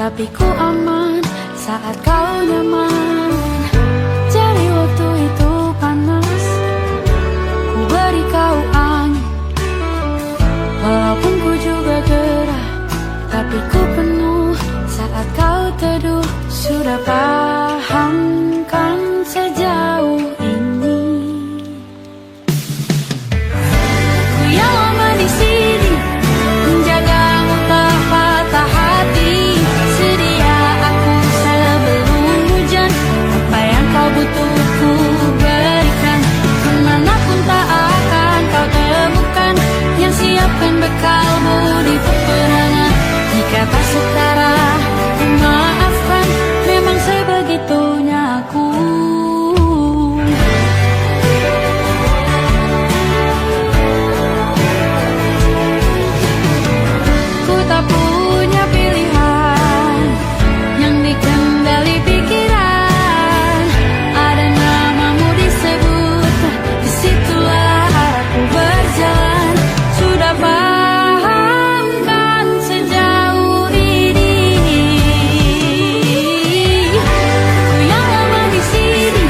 tapi ku aman saat kau nyaman. Jadi waktu itu panas, ku beri kau angin. Walaupun ku juga gerah, tapi ku penuh saat kau teduh. Sudah paham kan sejauh ini? Ku yang lama di sini, menjagamu tak patah hati. Sedia aku sebelum hujan, apa yang kau butuh ku berikan. Kemanapun tak akan kau temukan yang siapkan bekalmu di peperangan. Jika tak setara, ku maafkan, memang sebegitunya aku. Ku tak punya pilihan yang dikendali pikiran. Ada namamu disebut, disitulah aku berjalan. Sudah paham kan sejauh ini? Ku yang lama di sini,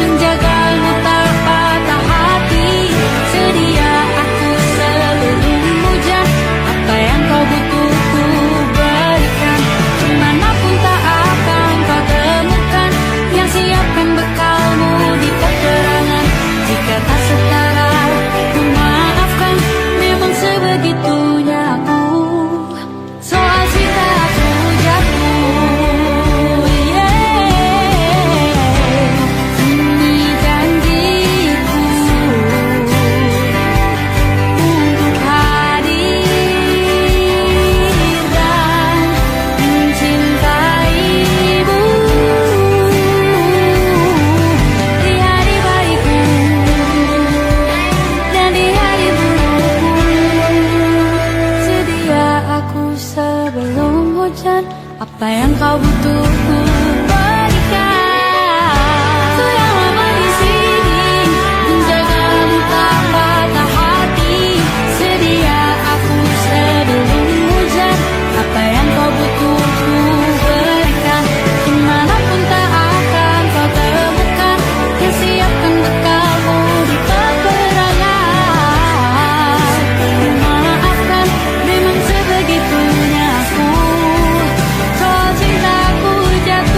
menjagamu tak patah hati. Sedia aku sebelum hujan, apa yang kau butuh ku berikan. Kemanapun tak akan kau temukan yang siapkan bekalmu di peperangan. Jika tak setara, ku maafkan, memang sebegitunya aku. Soal cinta aku jatuh, ini janjiku untuk hadir dan mencintaimu di hari baikku dan di hari burukku. Sedia aku sebelum hujan, apa yang kau butuh ku berikan. Ku yang lama di sini, menjagamu tak patah hati. Sedia aku sebelum hujan, apa yang kau butuh ku berikan. Kemanapun tak akan kau temukan yang siapkan bekalmu di peperangan. Maafkan, memang sebegitunya aku. Soal cintaku jatuh.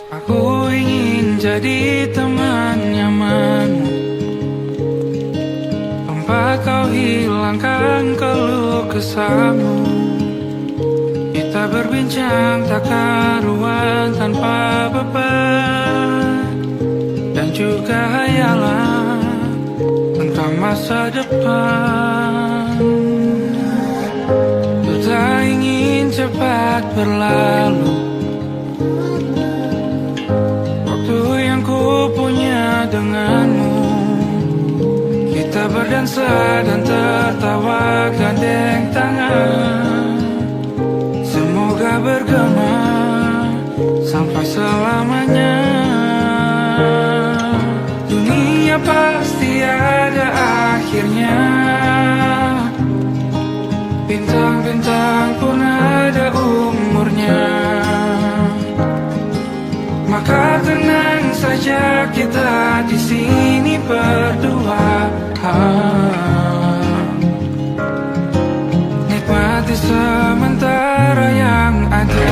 Aku ingin jadi teman nyaman, tempat kau hilangkan keluh kesahmu. Kita berbincang tak karuan tanpa beban, dan juga hayalan tentang masa depan. Ku tak ingin cepat berlalu waktu yang ku punya denganmu. Kita berdansa dan tertawa gandeng tangan, semoga bergema sampai selamanya. Dunia pasti ada akhirnya, bintang-bintang pun ada umurnya. Maka tenang saja kita di sini berdua, nikmati sementara yang ada.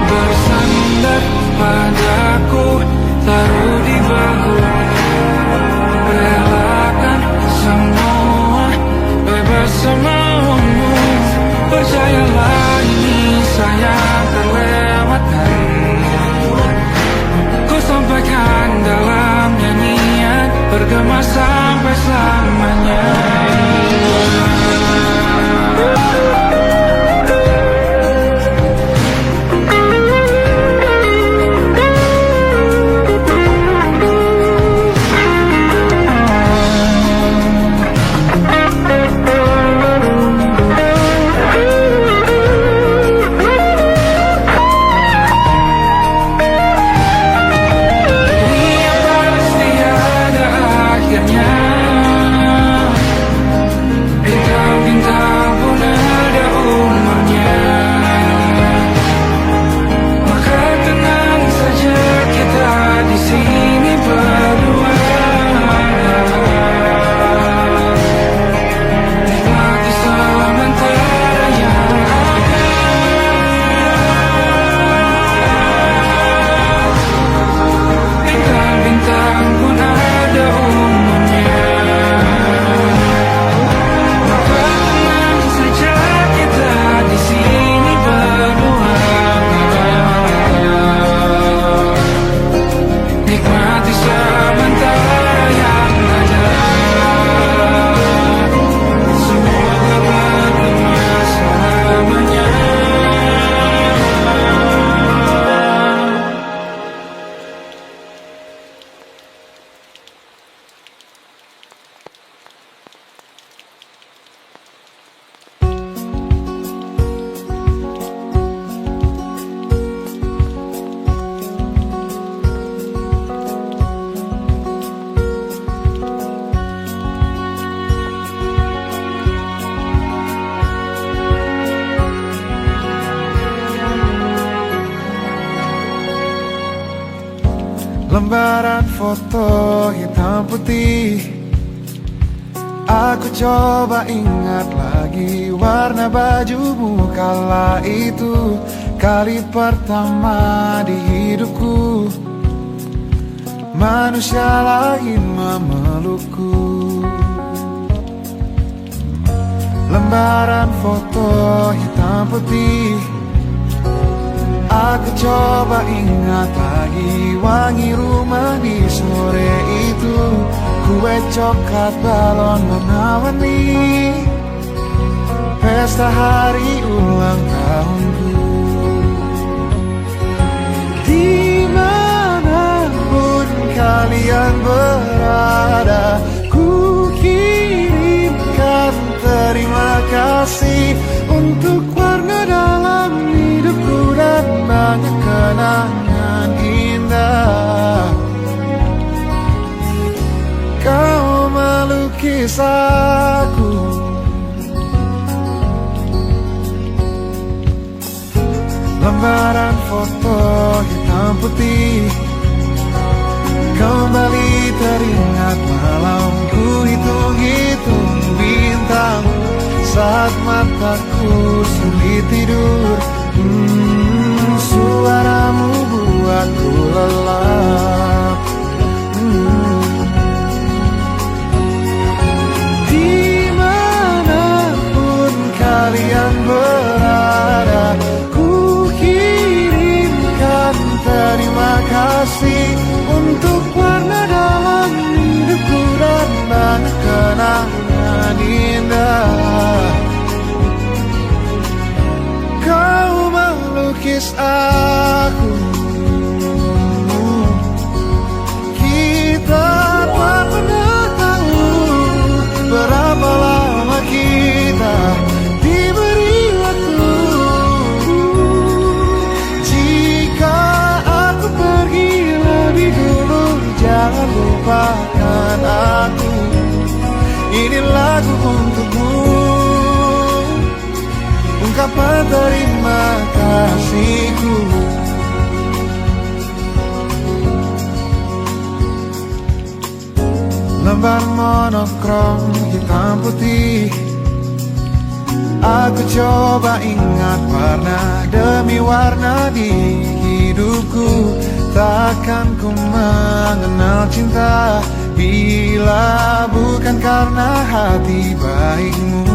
Bersandar padaku, taruh di bahu, relakan semua, bebas semaumu. Percayalah ini saya terlewatkan, ku sampaikan dalam nyanyian, bergema sampai selamanya. Lembaran foto hitam putih, aku coba ingat lagi warna bajumu kala itu. Kali pertama di hidupku, manusia lain memelukku. Lembaran foto hitam putih, aku coba ingat lagi wangi rumah di sore itu. Kue coklat, balon warna-warni, pesta hari ulang tahunku. Dimanapun kalian berada, ku kirimkan terima kasih untuk warna dalam hidupku dan banyak kenangan indah. Kau melukis aku, lembaran foto hitam putih, kembali teringat malam saat mataku sulit tidur. Suaramu buatku lelap. Dimanapun kalian berada, ku kirimkan terima kasih untuk warna dalam hidupku dan banyak kenangan indah. Kau melukis aku, kita tak pernah tahu berapa lama kita diberi waktu. Jika aku pergi lebih dulu, jangan lupakan aku. Ini lagu untukmu, ungkapan terima kasihku. Lembar monokrom hitam putih, aku coba ingat warna demi warna di hidupku. Takkan ku mengenal cinta bila bukan karena hati baikmu.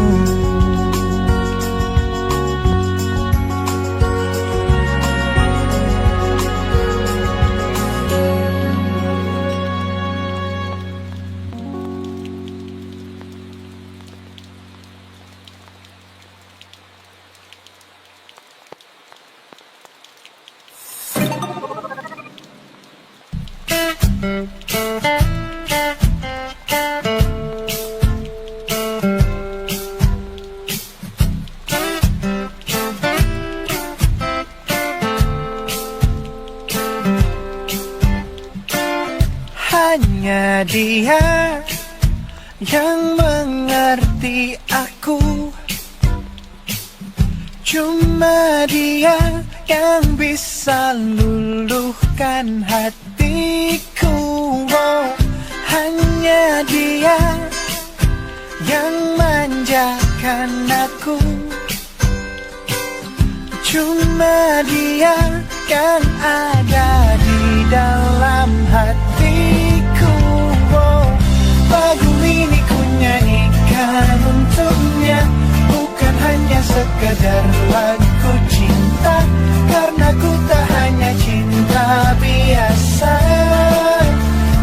Hanya dia yang mengerti aku, cuma dia yang bisa luluhkan hatiku. Oh, hanya dia yang manjakan aku, cuma dia yang ada di dalam hatiku. Oh, lagu ini ku nyanyikan untuknya, bukan hanya sekadar lagu cinta, karena ku tak hanya cinta biasa.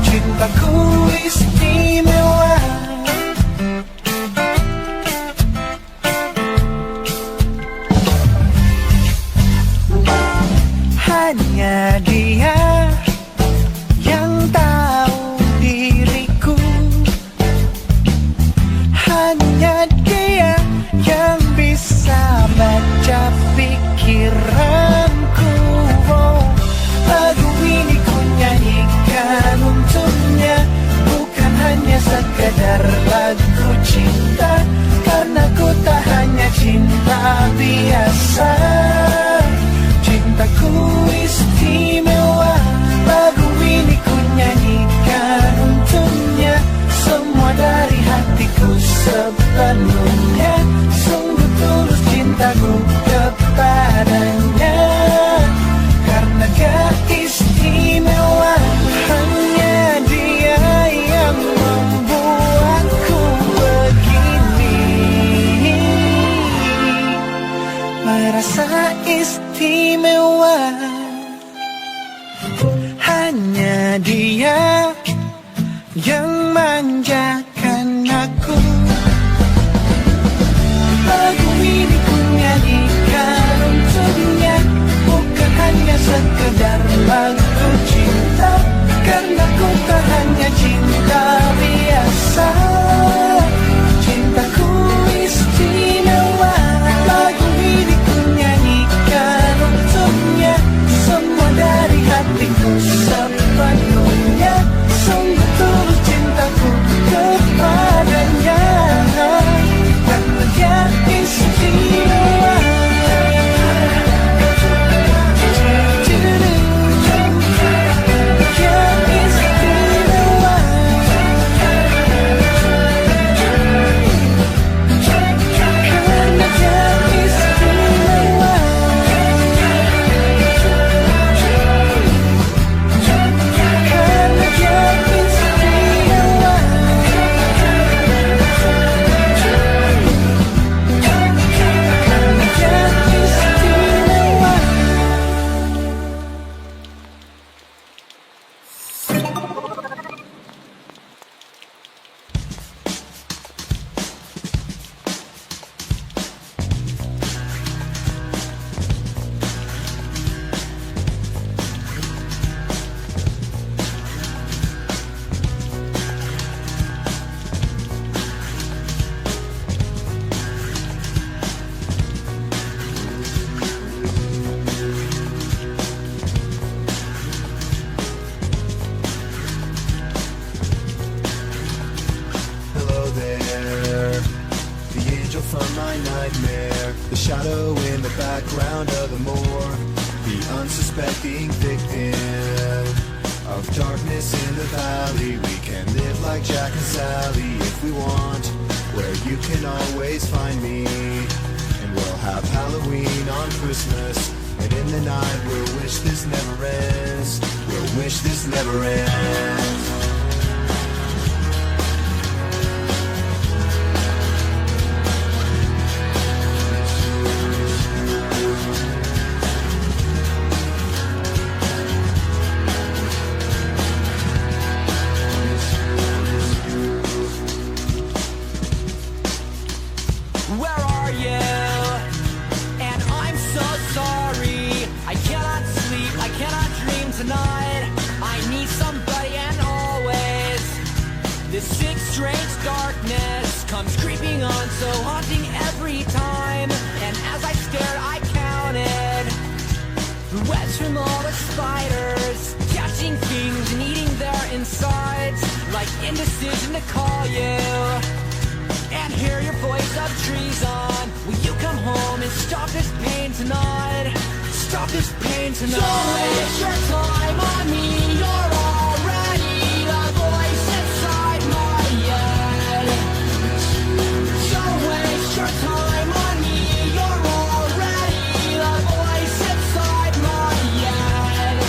Cintaku istimewa. Hanya dia yang tahu diriku, hanya dia yang bisa baca pikiranku. Oh, lagu ini ku nyanyikan untuknya, bukan hanya sekadar lagu cinta, karena ku tak hanya cinta biasa. Cintaku istimewa. Lagu ini ku nyanyikan untuknya, semua dari hatiku sepenuhnya. Sungguh tulus cintaku kepadanya, karena dia istimewa. Hanya dia yang membuatku begini, merasa istimewa. Hanya dia yang manjakan aku. Lagu ini ku nyanyikan untuknya, bukan hanya sekedar lagu cinta, karena ku tak hanya cinta biasa. Cintaku istimewa. Lagu ini ku nyanyikan untuknya, semua dari hatiku sepenuhnya. Sungguh tulus cintaku kepadanya, karena dia istimewa. Dia istimewa. my nightmare, the shadow in the background of the moor, the unsuspecting victim of darkness in the valley. We can live like Jack and Sally if we want, where you can always find me. And we'll have Halloween on Christmas, and in the night we'll wish this never ends. We'll wish this never ends. Where are you? And I'm so sorry. I cannot sleep, I cannot dream tonight. I need somebody and always. This sick, strange darkness comes creeping on, so haunting every time. And as I stared, I counted the webs from all the spiders, catching things and eating their insides, like indecision to call you and hear your voice of treason. Will you come home and stop this pain tonight? Stop this pain tonight. Don't waste your time on me. You're already the voice inside my head. Don't waste your time on me. You're already the voice inside my head.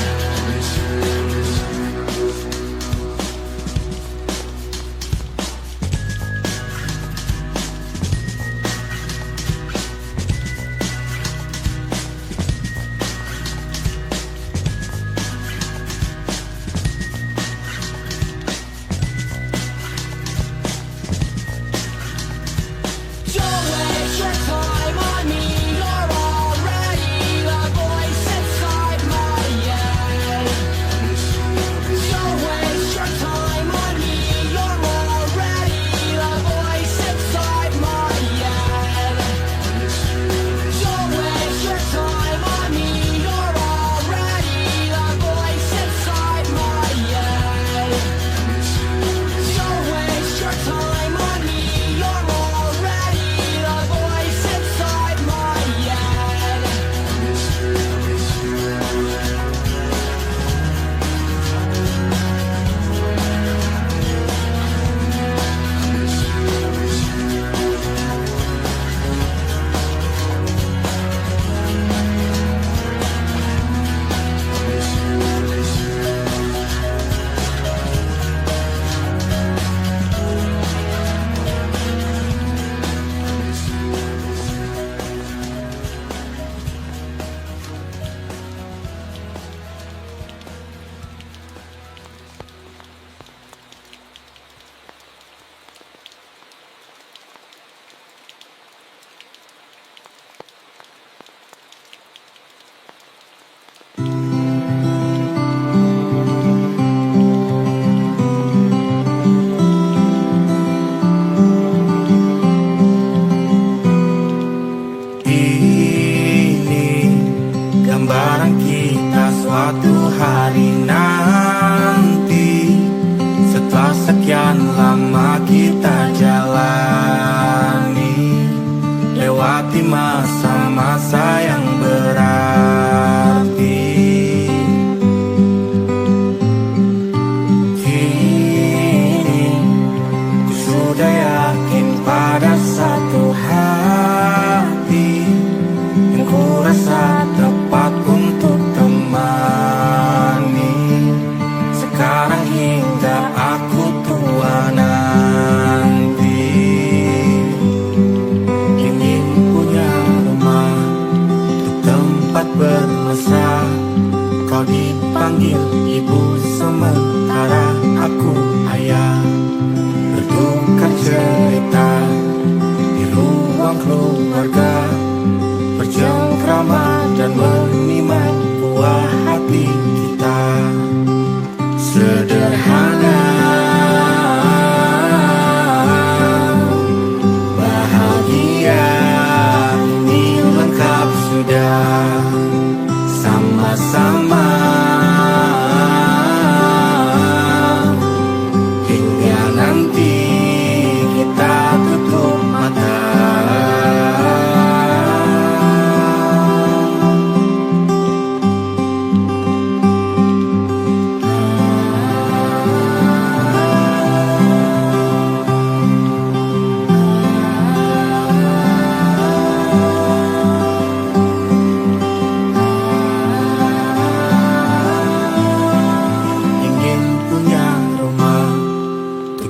Don't waste your time on me. You're already the voice inside my head. Don't waste your time on me. You're already the voice inside my head. Don't waste your time on me. You're already the voice inside my head. Don't waste your time on me. You're already the voice inside my head. Ini gambaran kita suatu hari nanti, setelah sekian lama kita jalani, lewati masa-masa yang berarti. Kini ku sudah yakin pada satu hati yang ku rasa tepat untuk temani. Sekarang hingga aku tua nanti,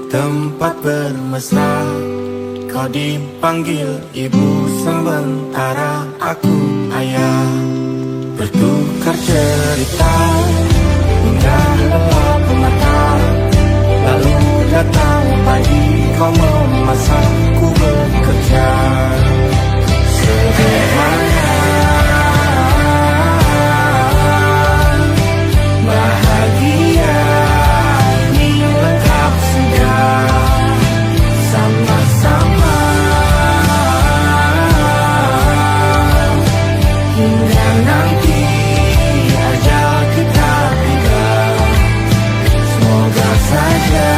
tempat bermesra. Kau dipanggil ibu sementara aku ayah. Bertukar cerita hingga lelap mata. Lalu datang pagi kau memasak, ku bekerja. Sederhana, bahagia, ini lengkap sudah. Sama-sama hingga nanti ajal kita tiba. Semoga saja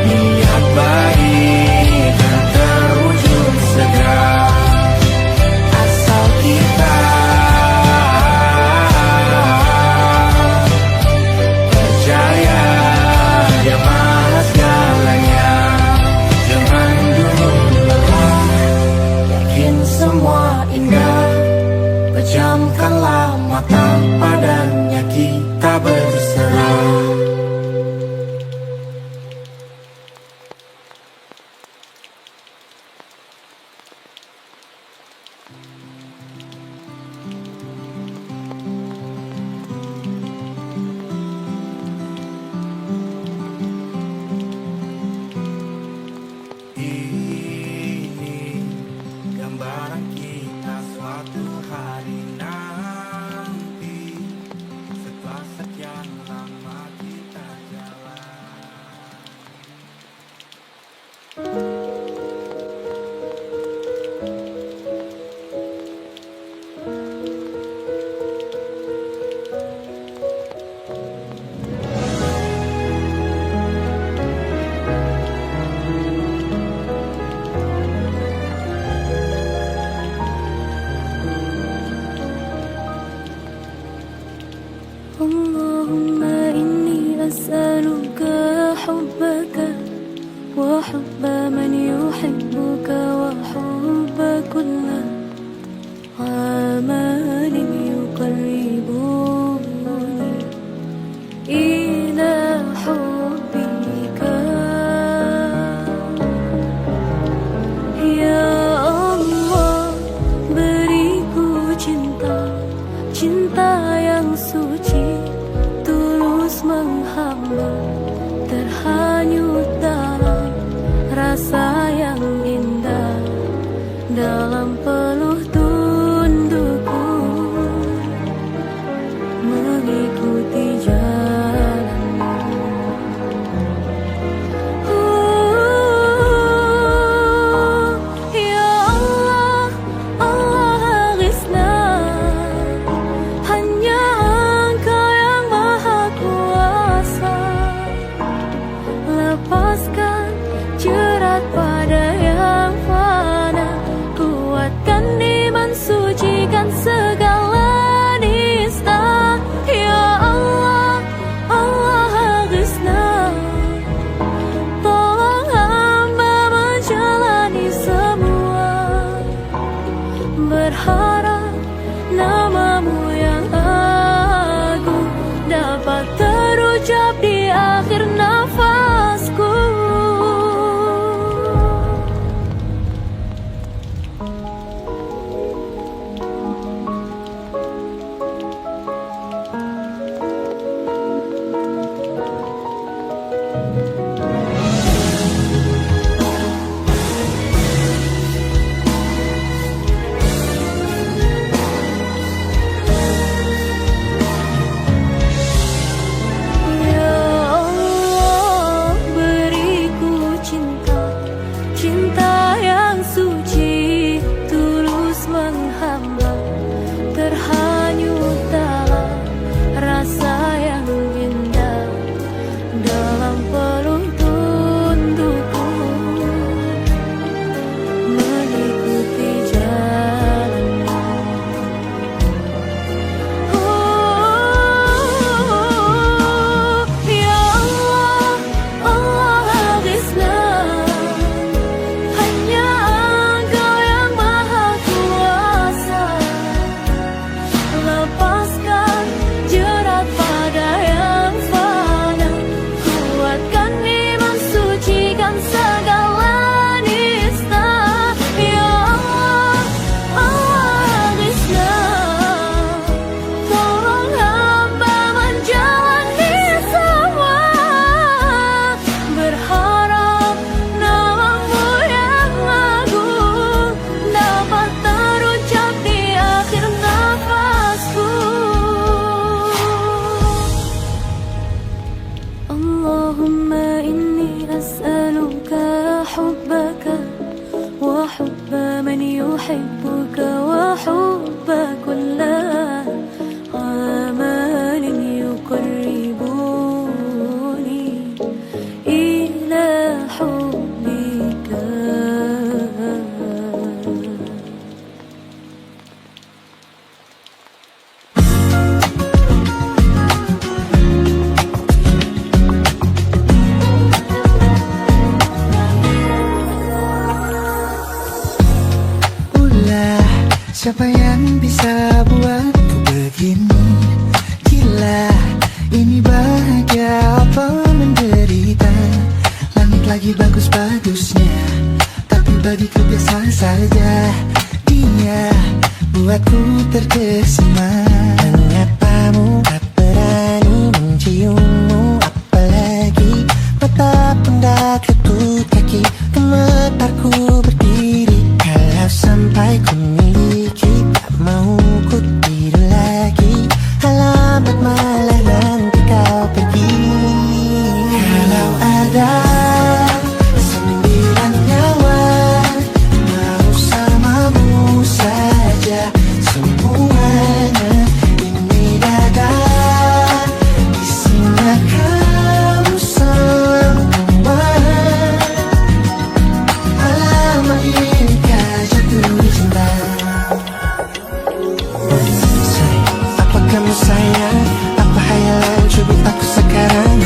niat baik dan terwujud segera. Asal kita percaya Dia Maha segalanya. Jangan dulu lelah, yakin semua indah. Pejamkanlah mata, padanya kita berserah. Ini gambaran kita suatu hari nanti, setelah sekian lama kita jalan. اللهم إني أسألك حبك وحب من يحبك وحب كل عمل يقربني إلى حبك يا Allah. Beriku cinta yang suci, tulus menghamba, terhanyut dalam rasa yang indah, dalam peluh tundukku mengikuti jalanmu. Ya Allah, Allah aghithna, hanya Engkau yang maha kuasa. Lepaskan jerat pada yang fana, kuatkan iman, sucikan segala nista. Ya Allah, Allah aghithna, tolong hamba menjalani semua, berharap namamu yang agung dapat terucap di akhir nafasku. Ya Allah, أحبك وحب كل آمال يقربوني إلى حبك. Siapa yang bisa buatku begini? Gila, ini bahagia apa menderita? Langit lagi bagus-bagusnya, tapi bagiku biasa saja. Dia buatku terkesima. Mengapamu tak berani menciummu? Apalagi mata pundak lutut kaki, gemetarku berdiri. Kalau sampai ku miliki, tak mau ku tidur lagi. Alamat malah nanti kau pergi. Kalau ada 9 nyawa, mau samamu saja semuanya. Ini dada, isinya kamu semua. Alamat ini kah jatuh cinta? Apa kamu sayang? Apa hayalan cubit aku sekarang?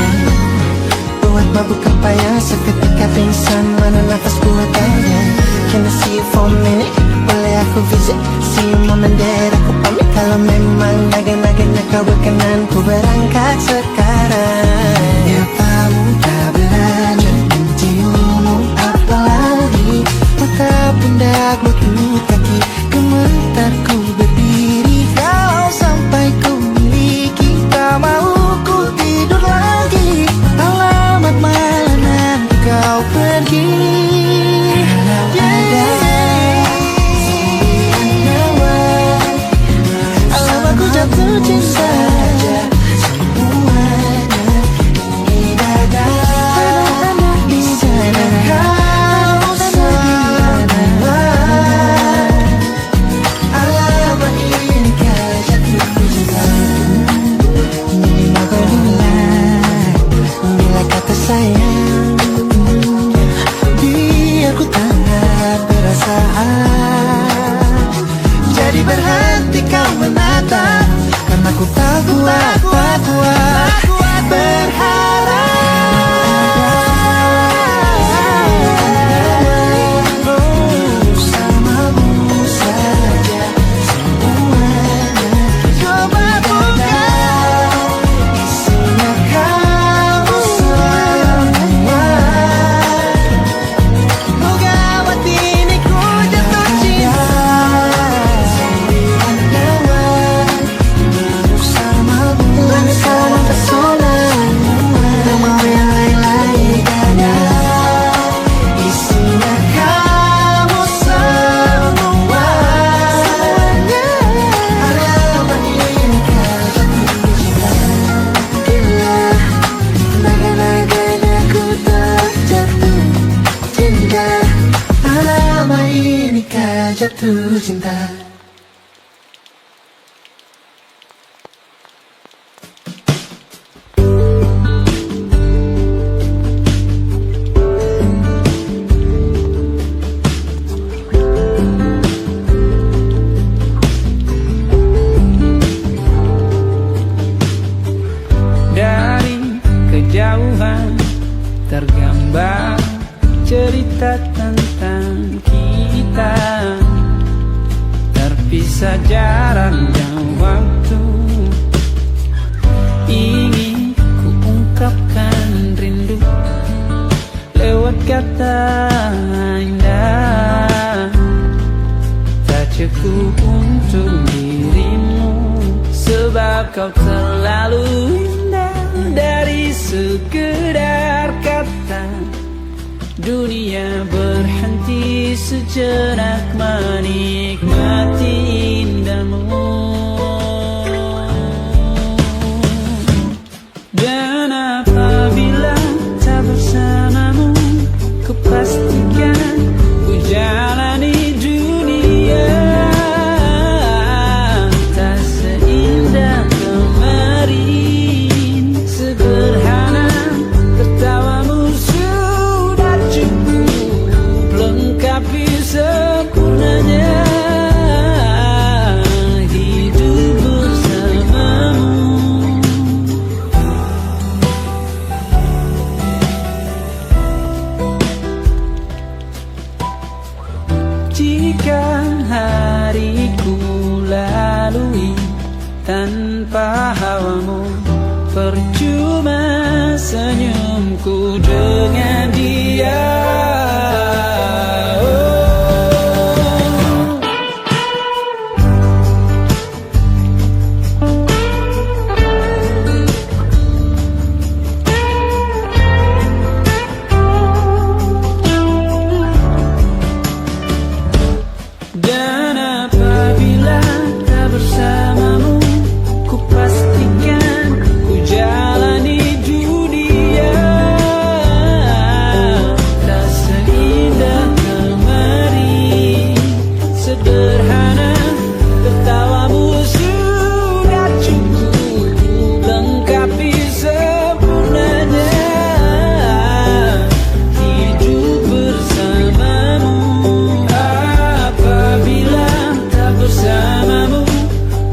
Buat mabuk apa ya? Seketika pingsan, mana nafas buatannya? Can I see you for a minute? Boleh aku visit? See you moment that aku pamit. Kalau memang naga-naganya kau berkenan, ku berangkat sekarang. Ya kamu tak berani menciummu, apalagi mata pundak lutut kaki, gemetarku berdiri. Kalau sampai ku miliki, tak mau ku tidur lagi. Alamat malah nanti kau pergi. Kalau ada 9 nyawa, alamatku jatuh cinta. Semuanya ini dada, di sana kau semua. Alamat ini kah jatuh cinta? Ini maka bila kata sayang, biar ku tak perasaan. Jadi berhenti kau menatap, karena ku tak kuat berharap. Bersamamu saja semuanya. Coba buka, isinya kamu semua. Moga hati ini ku jatuh cinta. 9 nyawa, bersamamu pesona. Tak mau yang lain-lain ada. Isinya kamu semua. Alamat ini kah jatuh cinta? Gila, naga-naganya ku tak jatuh cinta. Alamat ini kah jatuh cinta? Dari kejauhan tergambar cerita tentang kita, terpisah jarak dan waktu. Ingin ku ungkapkan rindu lewat kata indah. Tak cukup untuk dirimu, sebab kau terlalu indah. Dari sekedar kata, dunia berhenti sejenak menikmati indahmu. Dan apabila tak bersamamu, ku pastikan ku jalani dunia tanpa hawamu, percuma senyumku dengan dia. Dan apabila tak bersamamu, ku pastikan ku jalani dunia tak seindah kemari. Sederhana tertawamu sudah cukup lengkapi sempurnanya hidup bersamamu. Apabila tak bersamamu,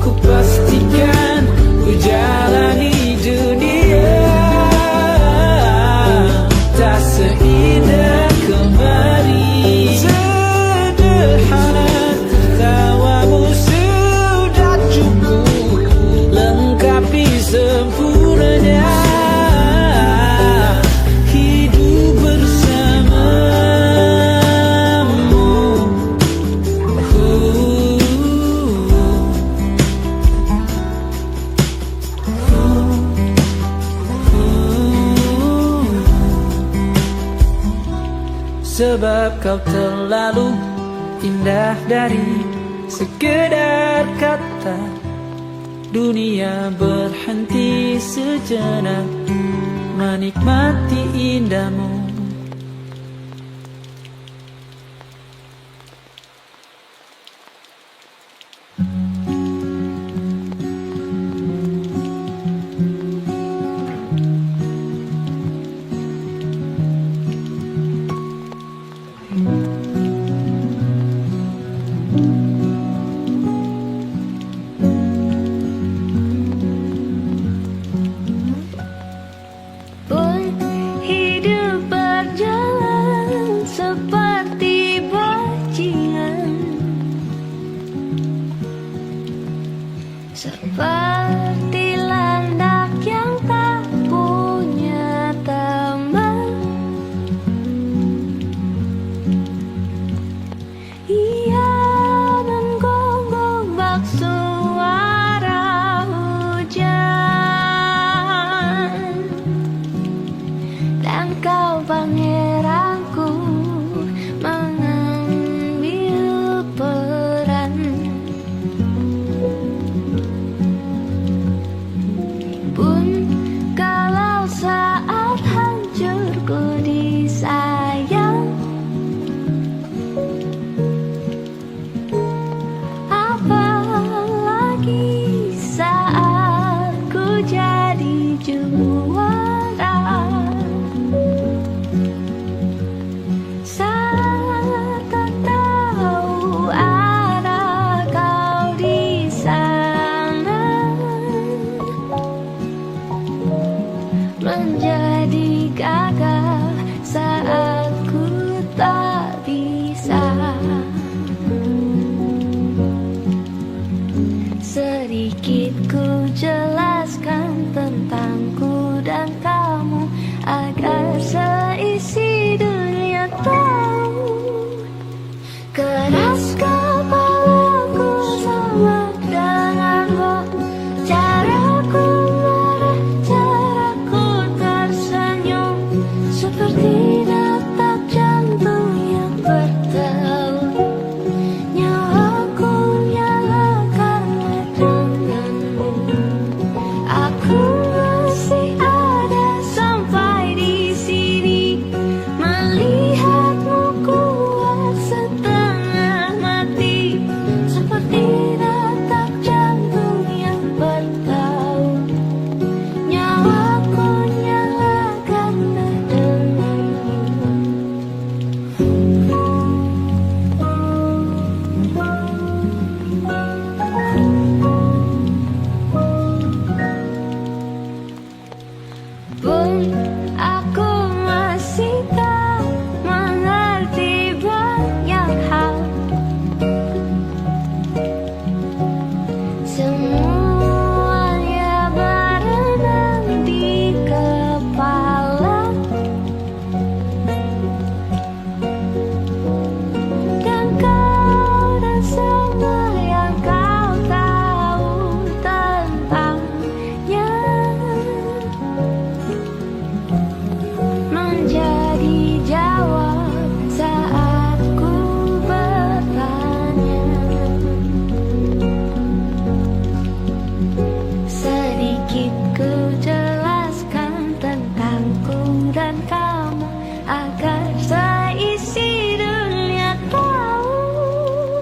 ku pastikan ku jalani dunia tak seindah kemari. Sederhana tertawamu sudah cukup lengkapi sempurnanya hidup bersamamu. Sebab kau terlalu indah dari sekedar kata. Dunia berhenti sejenak menikmati indahmu. Pun hidup berjalan seperti bajingan, seperti landak yang tak punya teman. Ia menggonggong suara hujan, dan kau pangeranku mengambil peran. Pun kalau saat hancurku disayang, apalagi saat ku jadi juara. Saat tak tahu ada kau di sana, menjadi gagah saat ku tak bisa. Sedikit ku jelaskan tentangku dan kamu agar seisi dunia tahu. Keras kepalaku sama denganmu, caraku marah, caraku tersenyum, seperti detak jantung yang bertaut. Nyawaku nyala karena denganmu. Aku masih ada sampai di sini, melihatmu kuat setengah mati, seperti detak jantung yang bertaut. Nyawaku nyala karena denganmu. Pun aku masih tak mengerti banyak hal. Semuanya dan kamu, agar seisi dunia tahu.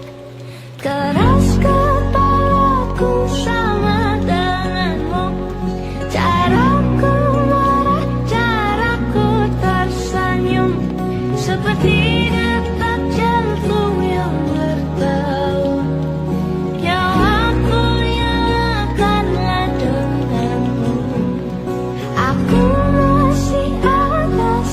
Keras kepalaku sama denganmu, caraku marah, caraku tersenyum, seperti detak jantung yang bertaut. Yang aku nyalakanlah denganmu, aku masih ada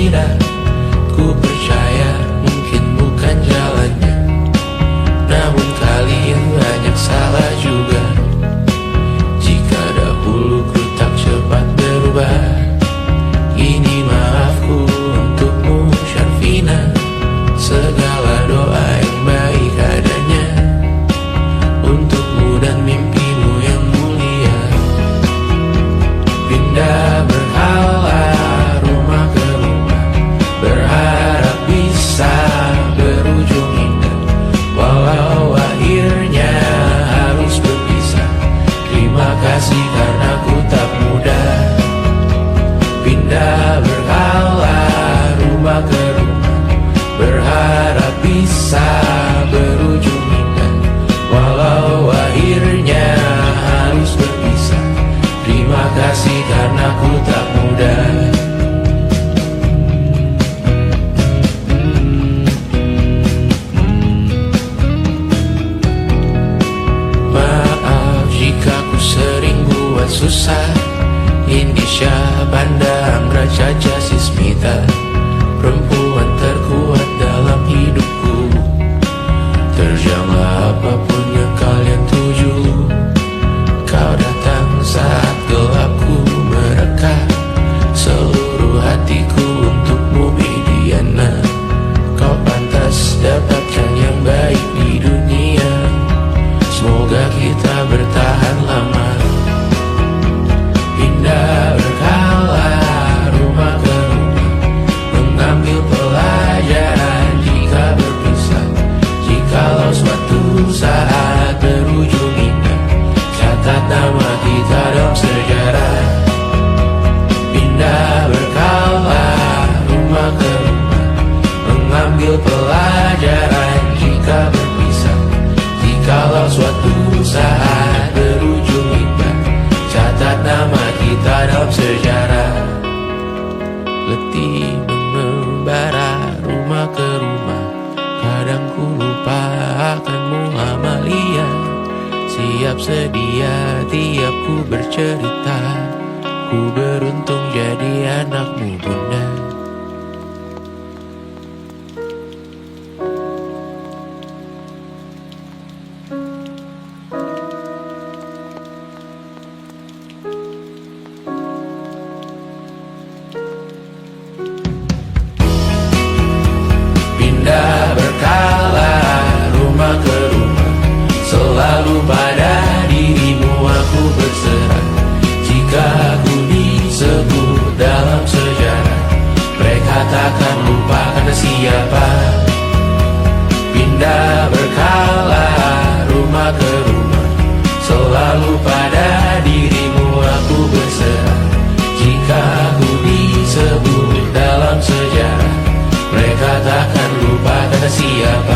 tidak. Ku percaya mungkin bukan jalannya, namun kali ini banyak salah juga. Jika dahulu ku tak cepat berubah, ini maafku untukmu Syarfina. Segala doa yang baik adanya untukmu dan mimpimu yang mulia. Pindah berhala rumah ke rumah, berharap bisa berujung indah. Walau akhirnya harus berpisah, terima kasih karena ku tak mudah. Pindah berhala rumah ke rumah, berharap bisa berujung indah. Walau akhirnya harus berpisah, terima kasih karena ku tak mudah. Maaf jika ku sering buat susah. Indisha Banda Amra Caca Sismita, perempuan terkuat dalam hidupku. Terjanglah apapun yang kalian tuju. Kau datang saat gelapku mereka, seluruh hatiku untukmu Bidiana. Kau pantas dapatkan yang baik di dunia, semoga kita bertahan lama. Pindah berkala rumah ke rumah, mengambil pelajaran jika berpisah. Jikalau suatu saat berujung indah, catat nama kita dalam sejarah. Pindah berkala rumah ke rumah, mengambil pelajaran jika berpisah. Jikalau suatu saat berujung indah, catat nama kita dalam sejarah. Letih mengembara rumah ke rumah, kadang ku lupa akanmu Amalia. Siap sedia tiap ku bercerita, ku beruntung jadi anakmu bunda. Pindah berkala rumah ke rumah, selalu pada dirimu aku berserah. Jika aku disebut dalam sejarah, mereka takkan lupa karena siapa. Pindah berkala rumah ke rumah, selalu pada dirimu aku berserah. Jika aku disebut dalam sejarah, mereka takkan lupa karena siapa.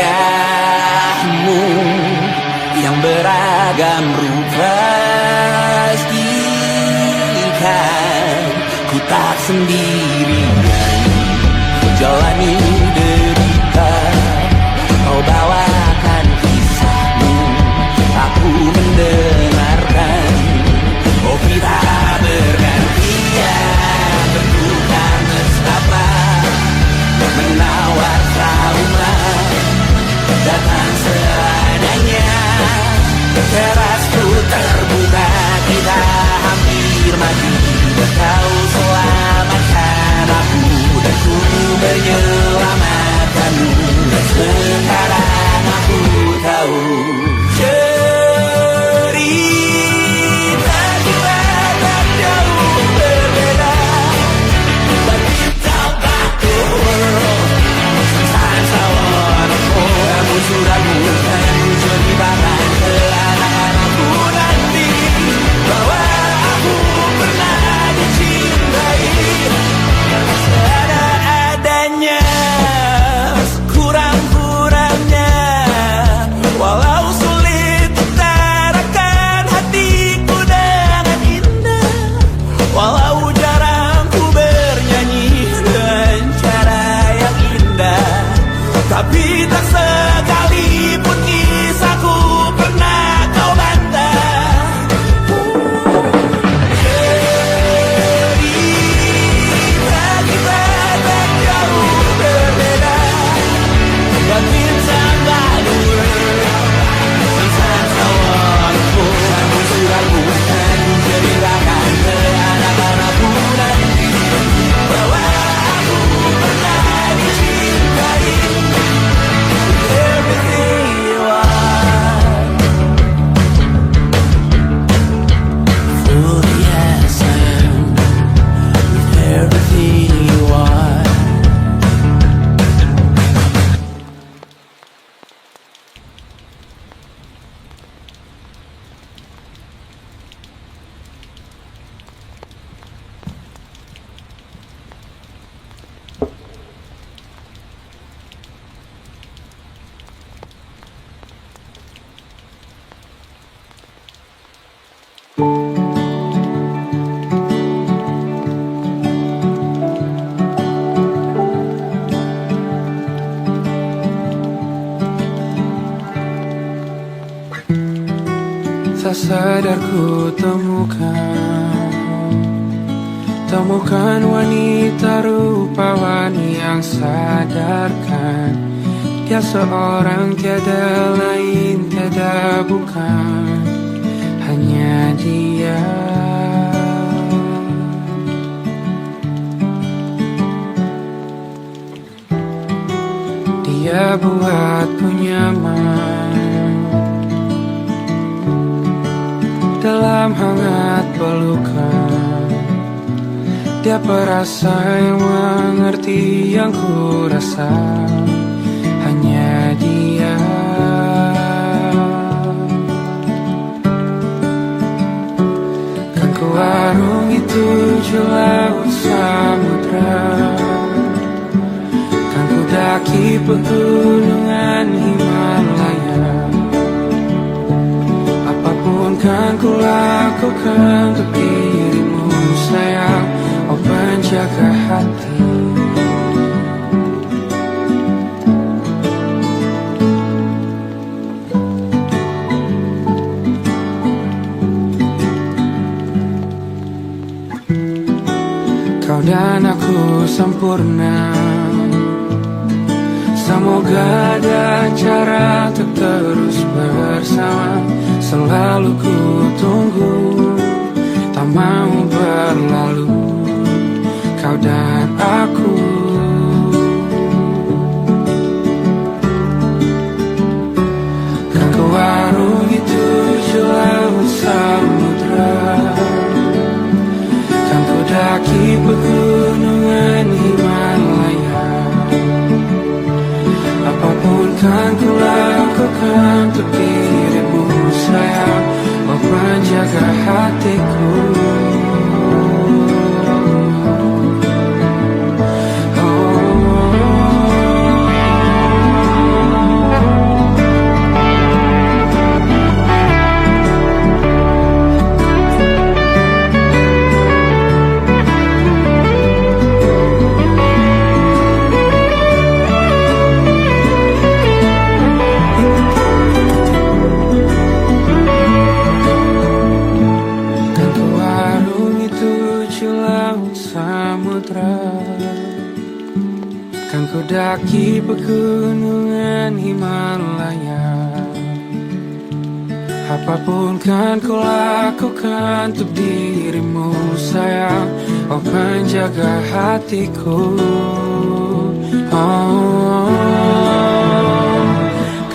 wajahmu yang beragam rupa, pastikan ku tak sendirian jalani derita. Kau bawakan kisahmu, aku mendengarkan. Oh kita bergantian bentukan nestapa, menawar trauma datang seadanya. Terasku terbuka, kita hampir mati. Kau selamatkan aku dan ku menyelamatkanmu. Dan sekarang aku tahu cerita kita tak jauh berbeda. But it's about the world. Sometimes I wanna fall. Kamu sudah bukan ceritakan ke anak-anakku nanti bahwa aku pernah dicintai seadanya, kurang-kurangnya. Walau sulit utarakan hatiku dengan indah, walau jarang ku bernyanyi dengan cara yang indah, tapi tak sekalipun kisahku pernah kau bantah. Cerita kita tak jauh berbeda, but it's about the world. Sometimes I wanna fall. Kamu sudah bukan ceritakan ke anak-anakku nanti bahwa aku pernah dicintai. Everything you are, fully as I am, with everything you are. Tak sadar ku temukan wanita rupawan yang sadarkan dia seorang, tiada lain, tiada bukan, hanya dia. Dia buatku nyaman dalam hangat pelukan. Dia perasa yang mengerti yang ku rasa, hanya dia. Kan ku arungi 7 laut samudra, kan ku daki pegunungan Himalaya. Apapun kan ku lakukan untuk dirimu sayang, oh penjaga hati. Kau dan aku sempurna, semoga ada cara untuk terus bersama. Selalu ku tunggu, tak mau berlalu, kau dan aku. Kan ku arungi 7 laut samudra, kan ku daki pegunungan Himalaya. Apapun kan ku lakukan untuk dirimu sayang, oh penjaga hatiku. Oh, mendaki pegunungan Himalaya. Apapun kan ku lakukan untuk dirimu sayang, oh penjaga hatiku.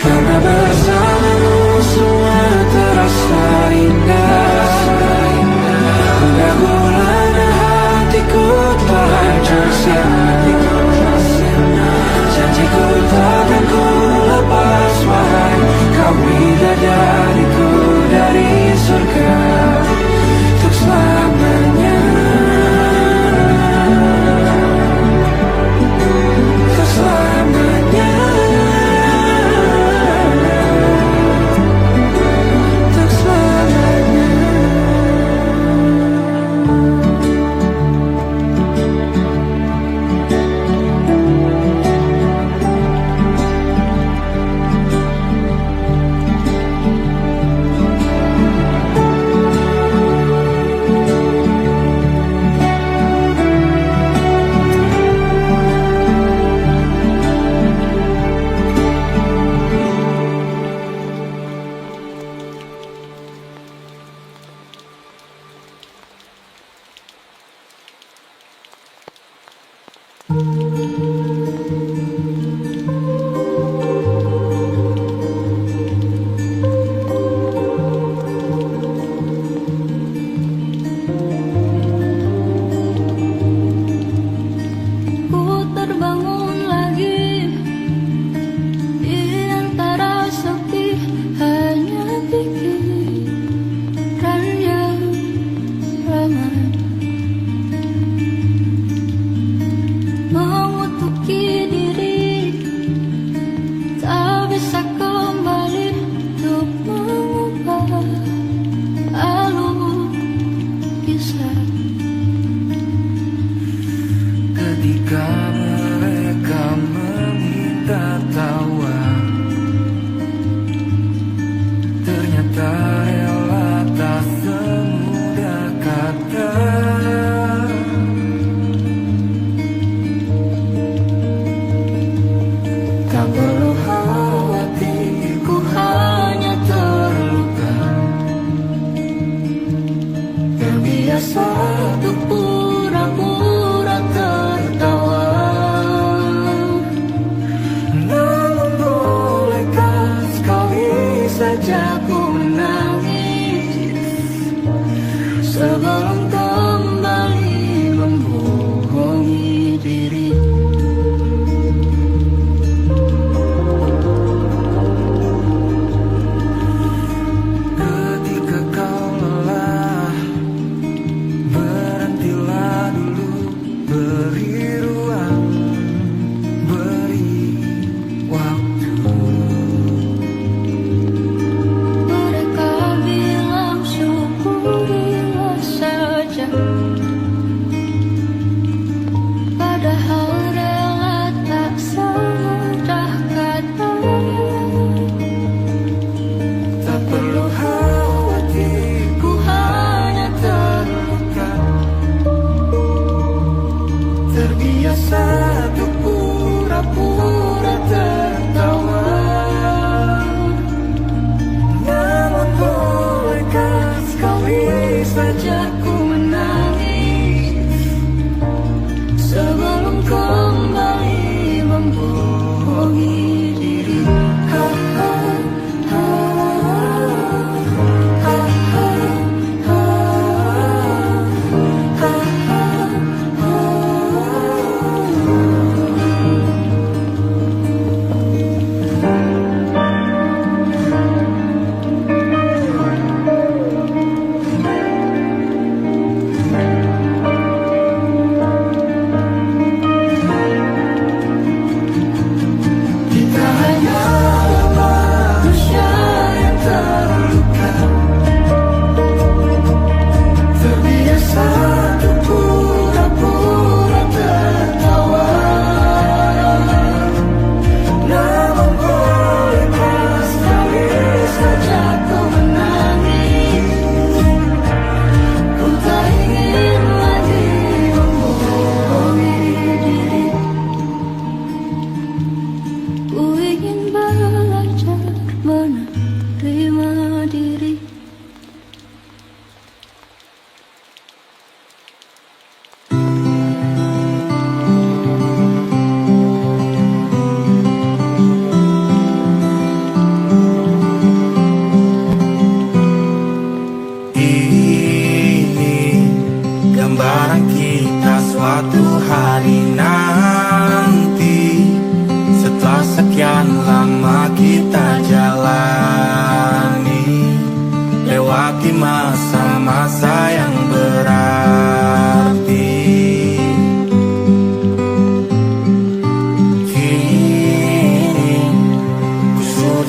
Karena bersamamu semua terasa indah. Hingga gulana hatiku telah hancur sia-sia. Janjiku takkan ku lepas, wahai kau bidadariku dari surga untuk selamanya. Untuk selamanya. Untuk selamanya. Ku terbangun lagi di antara sepi, hanya pikiran yang ramai mengutuki diri, tak bisa kembali untuk mengubah alur kisah. Ketika mereka meminta tawa, ternyata rela tak semudah kata. Tak perlu khawatir, ku hanya terluka, terbiasa untuk pura-pura tertawa. Namun bolehkah sekali saja ku Menangis sebelum kembali membohongi diri. ketika kau lelah, berhentilah dulu, beri ruang, beri waktu.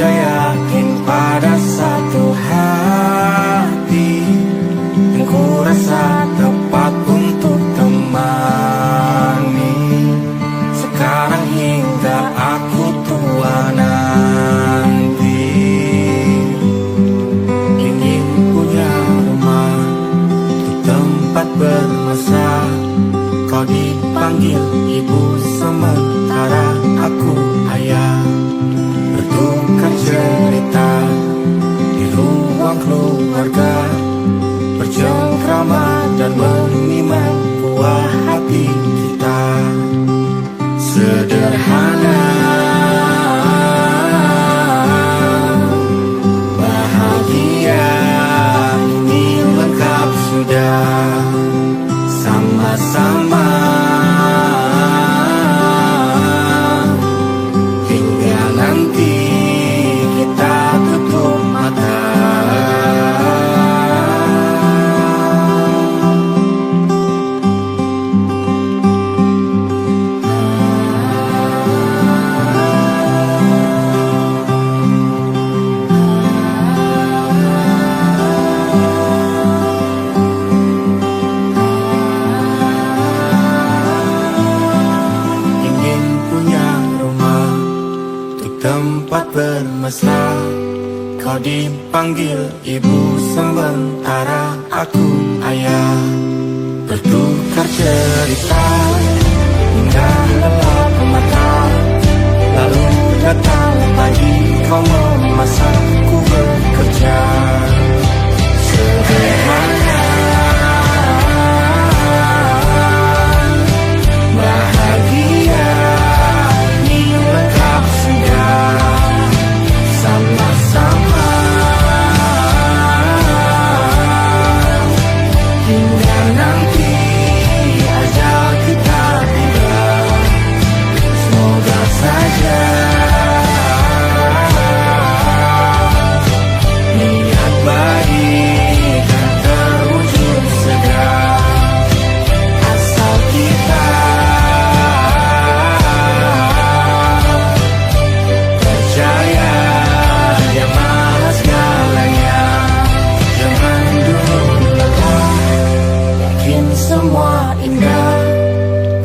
yakin pada satu hati yang ku rasa tepat untuk temani. Sekarang hingga aku tua nanti, ingin punya rumah untuk tempat bermesra. Kau dipanggil ibu sementara aku ayah, bertukar cerita di ruang keluarga, bercengkrama dan menimang buah hati kita. Sederhana, bahagia, ini lengkap sudah. Sama-sama hingga nanti kita tutup mata. Tempat bermesra, kau dipanggil ibu sementara aku ayah, bertukar cerita hingga lelap mata. Lalu datang pagi, kau memasakku bekerja. Sederhana, bahagia, ini lengkap sudah. Sama-sama hingga nanti ajal kita tiba. Semoga saja niat baik kan terwujud segera, asal kita percaya Dia Maha segalanya. Jangan dulu lelah, yakin semua indah.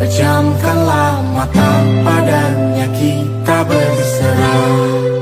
Pejamkanlah mata, padanya kita berserah.